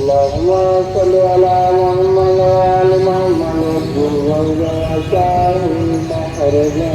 اللهم صل على محمد وآل محمد وسلم محرجا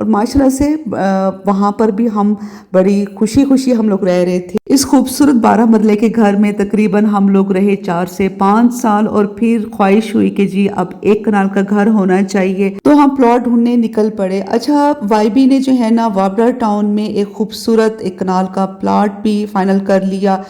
اور ماشاءاللہ سے وہاں پر بھی ہم بڑی خوشی خوشی ہم لوگ رہ رہے تھے. اس خوبصورت 12 مرلے کے گھر میں تقریباً ہم لوگ رہے 4 سے 5 سال اور پھر خواہش ہوئی کہ جی اب 1 کنال کا گھر ہونا چاہیے تو ہم پلاٹ ڈھونڈنے نکل پڑے. اچھا وائی بی نے جو ہے نا وابڈا ٹاؤن میں ایک خوبصورت 1 کنال کا پلاٹ بھی فائنل کر لیا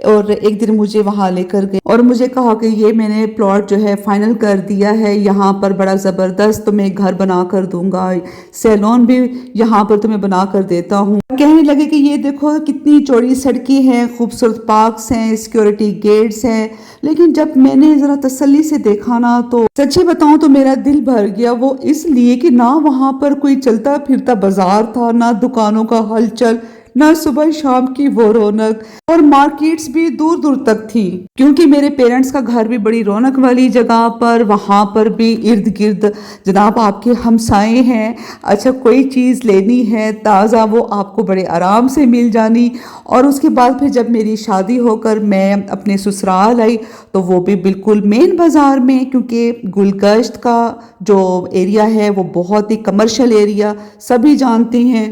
اور ایک دن مجھے وہاں لے کر گئے اور مجھے کہا کہ یہ میں نے پلاٹ جو ہے فائنل کر دیا ہے, یہاں پر بڑا زبردست تمہیں گھر بنا کر دوں گا, سیلون بھی یہاں پر تمہیں بنا کر دیتا ہوں. کہنے لگے کہ یہ دیکھو کتنی چوڑی سڑکیں ہیں, خوبصورت پارکس ہیں, سیکیورٹی گیٹس ہیں. لیکن جب میں نے ذرا تسلی سے دیکھا نا تو سچی بتاؤں تو میرا دل بھر گیا. وہ اس لیے کہ نہ وہاں پر کوئی چلتا پھرتا بازار تھا, نہ دکانوں کا ہلچل, نہ صبح شام کی وہ رونق, اور مارکیٹس بھی دور دور تک تھی کیونکہ میرے پیرنٹس کا گھر بھی بڑی رونق والی جگہ پر, وہاں پر بھی ارد گرد جناب آپ کے ہمسائے ہیں. اچھا کوئی چیز لینی ہے تازہ وہ آپ کو بڑے آرام سے مل جانی. اور اس کے بعد پھر جب میری شادی ہو کر میں اپنے سسرال آئی تو وہ بھی بالکل مین بازار میں, کیونکہ گلگشت کا جو ایریا ہے وہ بہت ہی کمرشل ایریا سبھی جانتے ہیں.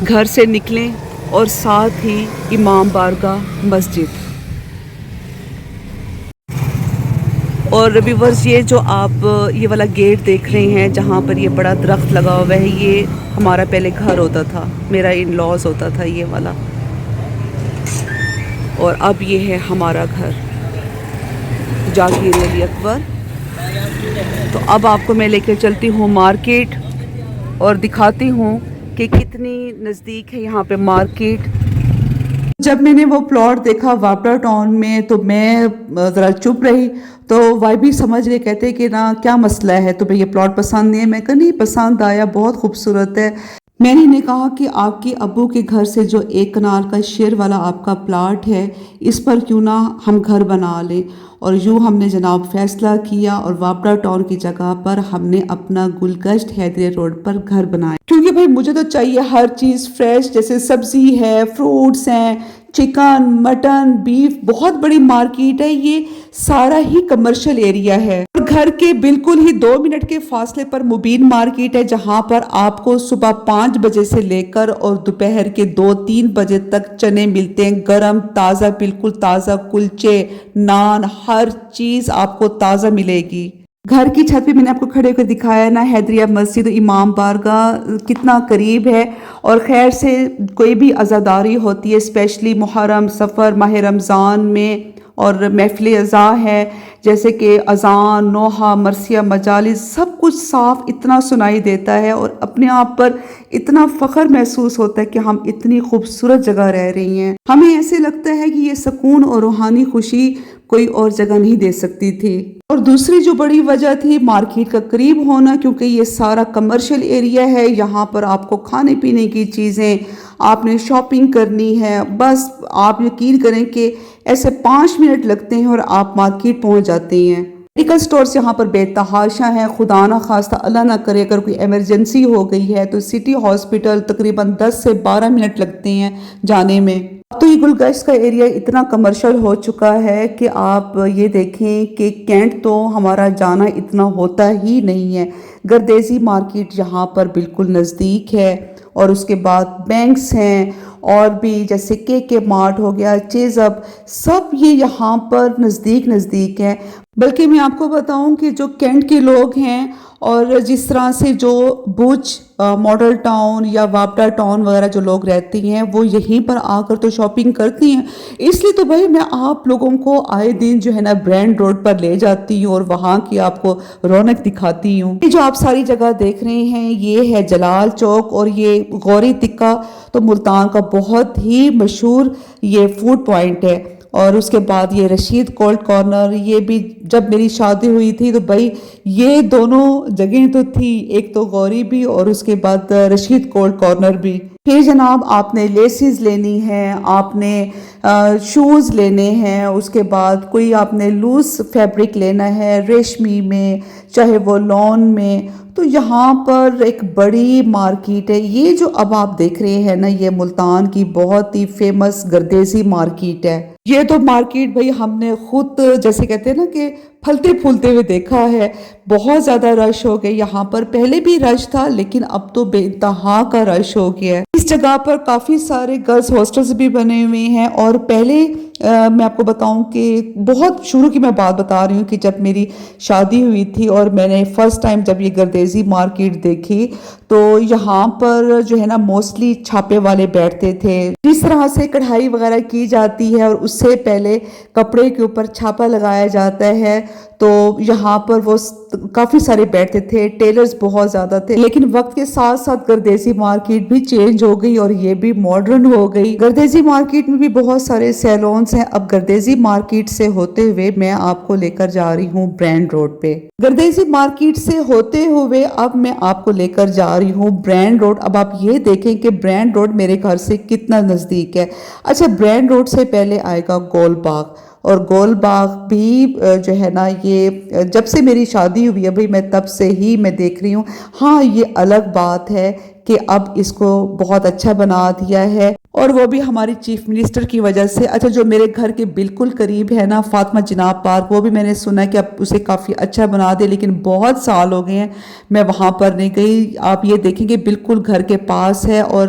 گھر سے نکلیں اور ساتھ ہی امام بارگاہ مسجد. اور ویورز یہ جو آپ یہ والا گیٹ دیکھ رہے ہیں جہاں پر یہ بڑا درخت لگا ہوا ہے, یہ ہمارا پہلے گھر ہوتا تھا, میرا ان لاز ہوتا تھا یہ والا, اور اب یہ ہے ہمارا گھر جاگیر علی اکبر. تو اب آپ کو میں لے کے چلتی ہوں مارکیٹ اور دکھاتی ہوں کہ کتنی نزدیک ہے یہاں پہ مارکیٹ. جب میں نے وہ پلاٹ دیکھا وابڈا ٹاؤن میں تو میں ذرا چپ رہی, تو وائی بھی سمجھ گئے, کہتے کہ نا کیا مسئلہ ہے, تمہیں یہ پلاٹ پسند نہیں ہے؟ میں کہا نہیں پسند آیا, بہت خوبصورت ہے. میں نے کہا کہ آپ کے ابو کے گھر سے جو 1 کنال کا شیر والا آپ کا پلاٹ ہے اس پر کیوں نہ ہم گھر بنا لیں. اور یوں ہم نے جناب فیصلہ کیا اور وابڈا ٹاؤن کی جگہ پر ہم نے اپنا گلگشت حیدریہ روڈ پر گھر بنایا. کیونکہ بھائی مجھے تو چاہیے ہر چیز فریش, جیسے سبزی ہے, فروٹس ہیں, چکن, مٹن, بیف, بہت بڑی مارکیٹ ہے, یہ سارا ہی کمرشل ایریا ہے. اور گھر کے بالکل ہی 2 منٹ کے فاصلے پر مبین مارکیٹ ہے جہاں پر آپ کو صبح 5 بجے سے لے کر اور دوپہر کے 2-3 بجے تک چنے ملتے ہیں, گرم تازہ, بالکل تازہ کلچے, نان, ہر چیز آپ کو تازہ ملے گی. گھر کی چھت پہ میں نے آپ کو کھڑے ہو کر دکھایا نا حیدریہ مسجد امام بارگاہ کتنا قریب ہے. اور خیر سے کوئی بھی عزاداری ہوتی ہے اسپیشلی محرم, سفر, ماہ رمضان میں, اور محفل عزا ہے جیسے کہ اذان, نوحہ, مرثیہ, مجالس, سب کچھ صاف اتنا سنائی دیتا ہے اور اپنے آپ پر اتنا فخر محسوس ہوتا ہے کہ ہم اتنی خوبصورت جگہ رہ رہی ہیں. ہمیں ایسے لگتا ہے کہ یہ سکون اور روحانی خوشی کوئی اور جگہ نہیں دے سکتی تھی. اور دوسری جو بڑی وجہ تھی مارکیٹ کا قریب ہونا, کیونکہ یہ سارا کمرشل ایریا ہے, یہاں پر آپ کو کھانے پینے کی چیزیں, آپ نے شاپنگ کرنی ہے, بس آپ یقین کریں کہ ایسے 5 منٹ لگتے ہیں اور آپ مارکیٹ پہنچ جاتے ہیں. میڈیکل سٹورز یہاں پر بے تحاشا ہیں, خدا نہ خواستہ اللہ نہ کرے اگر کوئی ایمرجنسی ہو گئی ہے تو سٹی ہاسپٹل تقریباً 10 سے 12 منٹ لگتے ہیں جانے میں. اب تو یہ گلگشت کا ایریا اتنا کمرشل ہو چکا ہے کہ آپ یہ دیکھیں کہ کینٹ تو ہمارا جانا اتنا ہوتا ہی نہیں ہے. گردیزی مارکیٹ یہاں پر بالکل نزدیک ہے, اور اس کے بعد بینکس ہیں, اور بھی جیسے کے مارٹ ہو گیا, چیزب, سب یہ یہاں پر نزدیک ہیں. بلکہ میں آپ کو بتاؤں کہ جو کینٹ کے لوگ ہیں اور جس طرح سے جو بوچ ماڈل ٹاؤن یا وابڈا ٹاؤن وغیرہ جو لوگ رہتے ہیں وہ یہیں پر آ کر تو شاپنگ کرتی ہیں. اس لیے تو بھائی میں آپ لوگوں کو آئے دن جو ہے نا برینڈ روڈ پر لے جاتی ہوں اور وہاں کی آپ کو رونق دکھاتی ہوں. یہ جو آپ ساری جگہ دیکھ رہے ہیں یہ ہے جلال چوک, اور یہ غوری تکہ تو ملتان کا بہت ہی مشہور یہ فوڈ پوائنٹ ہے. اور اس کے بعد یہ رشید کولڈ کارنر, یہ بھی جب میری شادی ہوئی تھی تو بھائی یہ دونوں جگہیں تو تھی, ایک تو غوری بھی اور اس کے بعد رشید کولڈ کارنر بھی. پھر جناب آپ نے لیسز لینی ہے, آپ نے شوز لینے ہیں, اس کے بعد کوئی آپ نے لوز فیبرک لینا ہے ریشمی میں چاہے وہ لون میں, تو یہاں پر ایک بڑی مارکیٹ ہے. یہ جو اب آپ دیکھ رہے ہیں نا یہ ملتان کی بہت ہی فیمس گردیزی مارکیٹ ہے. یہ تو مارکیٹ بھائی ہم نے خود جیسے کہتے ہیں نا کہ پھلتے پھولتے ہوئے دیکھا ہے. بہت زیادہ رش ہو گئے یہاں پر. پہلے بھی رش تھا لیکن اب تو بے انتہا کا رش ہو گیا ہے. اس جگہ پر کافی سارے گرلز ہاسٹلز بھی بنے ہوئے ہیں. اور پہلے میں آپ کو بتاؤں کہ بہت شروع کی میں بات بتا رہی ہوں کہ جب میری شادی ہوئی تھی اور میں نے فرسٹ ٹائم جب یہ گردیزی مارکیٹ دیکھی تو یہاں پر جو ہے نا موسٹلی چھاپے والے بیٹھتے تھے. جس طرح سے کڑھائی وغیرہ کی جاتی ہے اور اس سے پہلے کپڑے کے اوپر چھاپا لگایا جاتا ہے تو یہاں پر وہ کافی سارے بیٹھتے تھے. ٹیلرز بہت زیادہ تھے. لیکن وقت کے ساتھ ساتھ گردیزی مارکیٹ بھی چینج ہو گئی اور یہ بھی ماڈرن ہو گئی. گردیزی مارکیٹ میں بھی بہت سارے سیلونز ہیں. اب گردیزی مارکیٹ سے ہوتے ہوئے میں آپ کو لے کر جا رہی ہوں برینڈ روڈ پہ. گردیزی مارکیٹ سے ہوتے ہوئے اب میں آپ کو لے کر جا رہی ہوں برینڈ روڈ. اب آپ یہ دیکھیں کہ برینڈ روڈ میرے گھر سے کتنا نزدیک ہے. اچھا برینڈ روڈ سے پہلے آئے گا گول باغ. اور گول باغ بھی جو ہے نا یہ جب سے میری شادی ہوئی ہے بھئی میں تب سے ہی میں دیکھ رہی ہوں. ہاں یہ الگ بات ہے کہ اب اس کو بہت اچھا بنا دیا ہے اور وہ بھی ہماری چیف منسٹر کی وجہ سے. اچھا جو میرے گھر کے بالکل قریب ہے نا فاطمہ جناب پارک وہ بھی میں نے سنا ہے کہ اب اسے کافی اچھا بنا دے لیکن بہت سال ہو گئے ہیں میں وہاں پر نہیں گئی. آپ یہ دیکھیں کہ بالکل گھر کے پاس ہے اور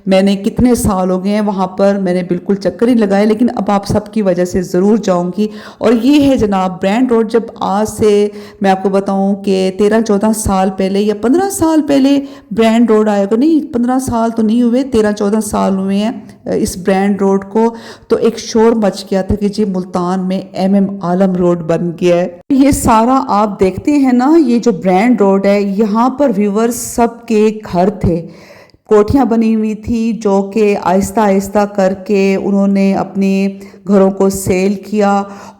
میں نے کتنے سال ہو گئے ہیں وہاں پر میں نے بالکل چکر ہی لگائے لیکن اب آپ سب کی وجہ سے ضرور جاؤں گی. اور یہ ہے جناب برینڈ روڈ. جب آج سے میں آپ کو بتاؤں کہ 13-14 سال پہلے یا 15 سال پہلے برینڈ روڈ آئے گا. نہیں 15 سال تو نہیں ہوئے 13-14 سال ہوئے ہیں اس برینڈ روڈ کو. تو ایک شور مچ گیا تھا کہ جی ملتان میں ایم عالم روڈ بن گیا ہے. یہ سارا آپ دیکھتے ہیں نا یہ جو برینڈ روڈ ہے یہاں پر ویورز سب کے گھر تھے. کوٹھیاں بنی ہوئی تھی جو کہ آہستہ آہستہ کر کے انہوں نے اپنے گھروں کو سیل کیا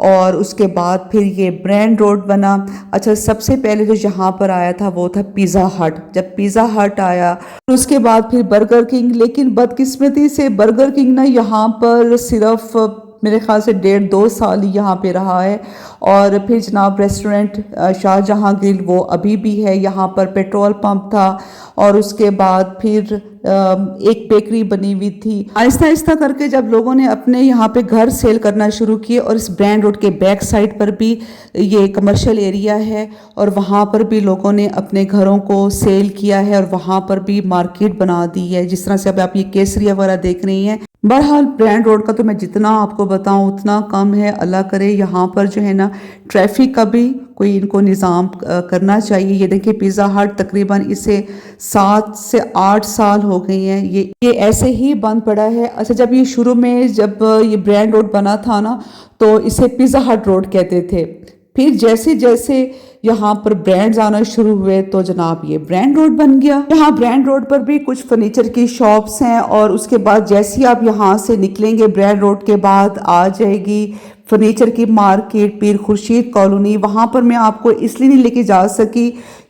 اور اس کے بعد پھر یہ برینڈ روڈ بنا. اچھا سب سے پہلے جو یہاں پر آیا تھا وہ تھا پیزا ہٹ. جب پیزا ہٹ آیا اس کے بعد پھر برگر کنگ. لیکن بدقسمتی سے برگر کنگ نا یہاں پر صرف میرے خیال سے 1.5-2 سال ہی یہاں پہ رہا ہے. اور پھر جناب ریسٹورنٹ شاہ جہاں گرل وہ ابھی بھی ہے. یہاں پر پیٹرول پمپ تھا اور اس کے بعد پھر ایک بیکری بنی ہوئی تھی. آہستہ آہستہ کر کے جب لوگوں نے اپنے یہاں پہ گھر سیل کرنا شروع کیے اور اس برینڈ روڈ کے بیک سائڈ پر بھی یہ کمرشل ایریا ہے اور وہاں پر بھی لوگوں نے اپنے گھروں کو سیل کیا ہے اور وہاں پر بھی مارکیٹ بنا دی ہے. جس طرح سے اب آپ یہ کیسریا وغیرہ دیکھ رہی ہیں. بہرحال برینڈ روڈ کا تو میں جتنا آپ کو بتاؤں اتنا کم ہے. اللہ کرے یہاں پر جو ہے نا ٹریفک کا بھی کوئی ان کو نظام کرنا چاہیے. یہ دیکھیں پیزا ہٹ تقریباً اسے 7 سے 8 سال ہو گئی ہیں یہ ایسے ہی بند پڑا ہے. اچھا جب یہ شروع میں جب یہ برینڈ روڈ بنا تھا نا تو اسے پیزا ہٹ روڈ کہتے تھے. پھر جیسے جیسے یہاں پر برینڈز آنا شروع ہوئے تو جناب یہ برینڈ روڈ بن گیا. یہاں برینڈ روڈ پر بھی کچھ فرنیچر کی شاپس ہیں اور اس کے بعد جیسے آپ یہاں سے نکلیں گے برینڈ روڈ کے بعد آ جائے گی فرنیچر کی مارکیٹ پیر خورشید کالونی. وہاں پر میں آپ کو اس لیے نہیں لے کے جا سکی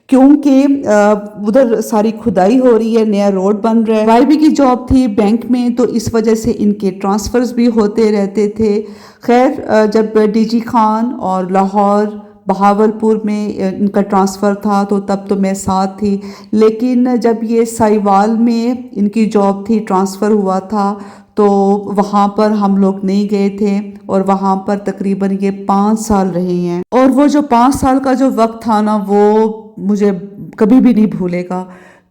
کیونکہ ادھر ساری کھدائی ہو رہی ہے نیا روڈ بن رہا ہے. وائی بی کی جاب تھی بینک میں تو اس وجہ سے ان کے ٹرانسفرز بھی ہوتے رہتے تھے. خیر جب ڈی جی خان اور لاہور بہاولپور میں ان کا ٹرانسفر تھا تو تب تو میں ساتھ تھی. لیکن جب یہ سائیوال میں ان کی جاب تھی ٹرانسفر ہوا تھا تو وہاں پر ہم لوگ نہیں گئے تھے اور وہاں پر تقریباً یہ 5 سال رہے ہیں. اور وہ جو 5 سال کا جو وقت تھا نا وہ مجھے کبھی بھی نہیں بھولے گا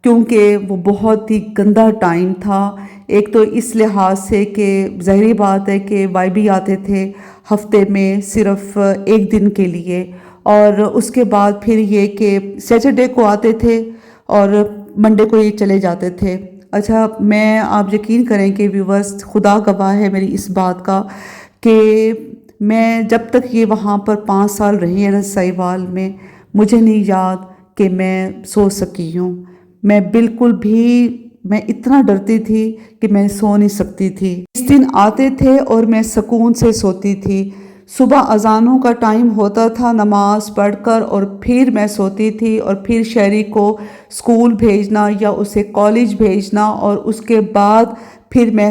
کیونکہ وہ بہت ہی گندا ٹائم تھا. ایک تو اس لحاظ سے کہ ظاہری بات ہے کہ وائی بی آتے تھے ہفتے میں صرف 1 دن کے لیے اور اس کے بعد پھر یہ کہ سیٹرڈے کو آتے تھے اور منڈے کو یہ چلے جاتے تھے. اچھا میں آپ یقین کریں کہ ویورز خدا گواہ ہے میری اس بات کا کہ میں جب تک یہ وہاں پر 5 سال رہی ہیں سائیوال میں مجھے نہیں یاد کہ میں سو سکی ہوں. میں بالکل بھی میں اتنا ڈرتی تھی کہ میں سو نہیں سکتی تھی. اس دن آتے تھے اور میں سکون سے سوتی تھی. صبح اذانوں کا ٹائم ہوتا تھا نماز پڑھ کر اور پھر میں سوتی تھی اور پھر شہری کو اسکول بھیجنا یا اسے کالج بھیجنا اور اس کے بعد پھر میں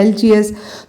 LGS।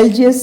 LGS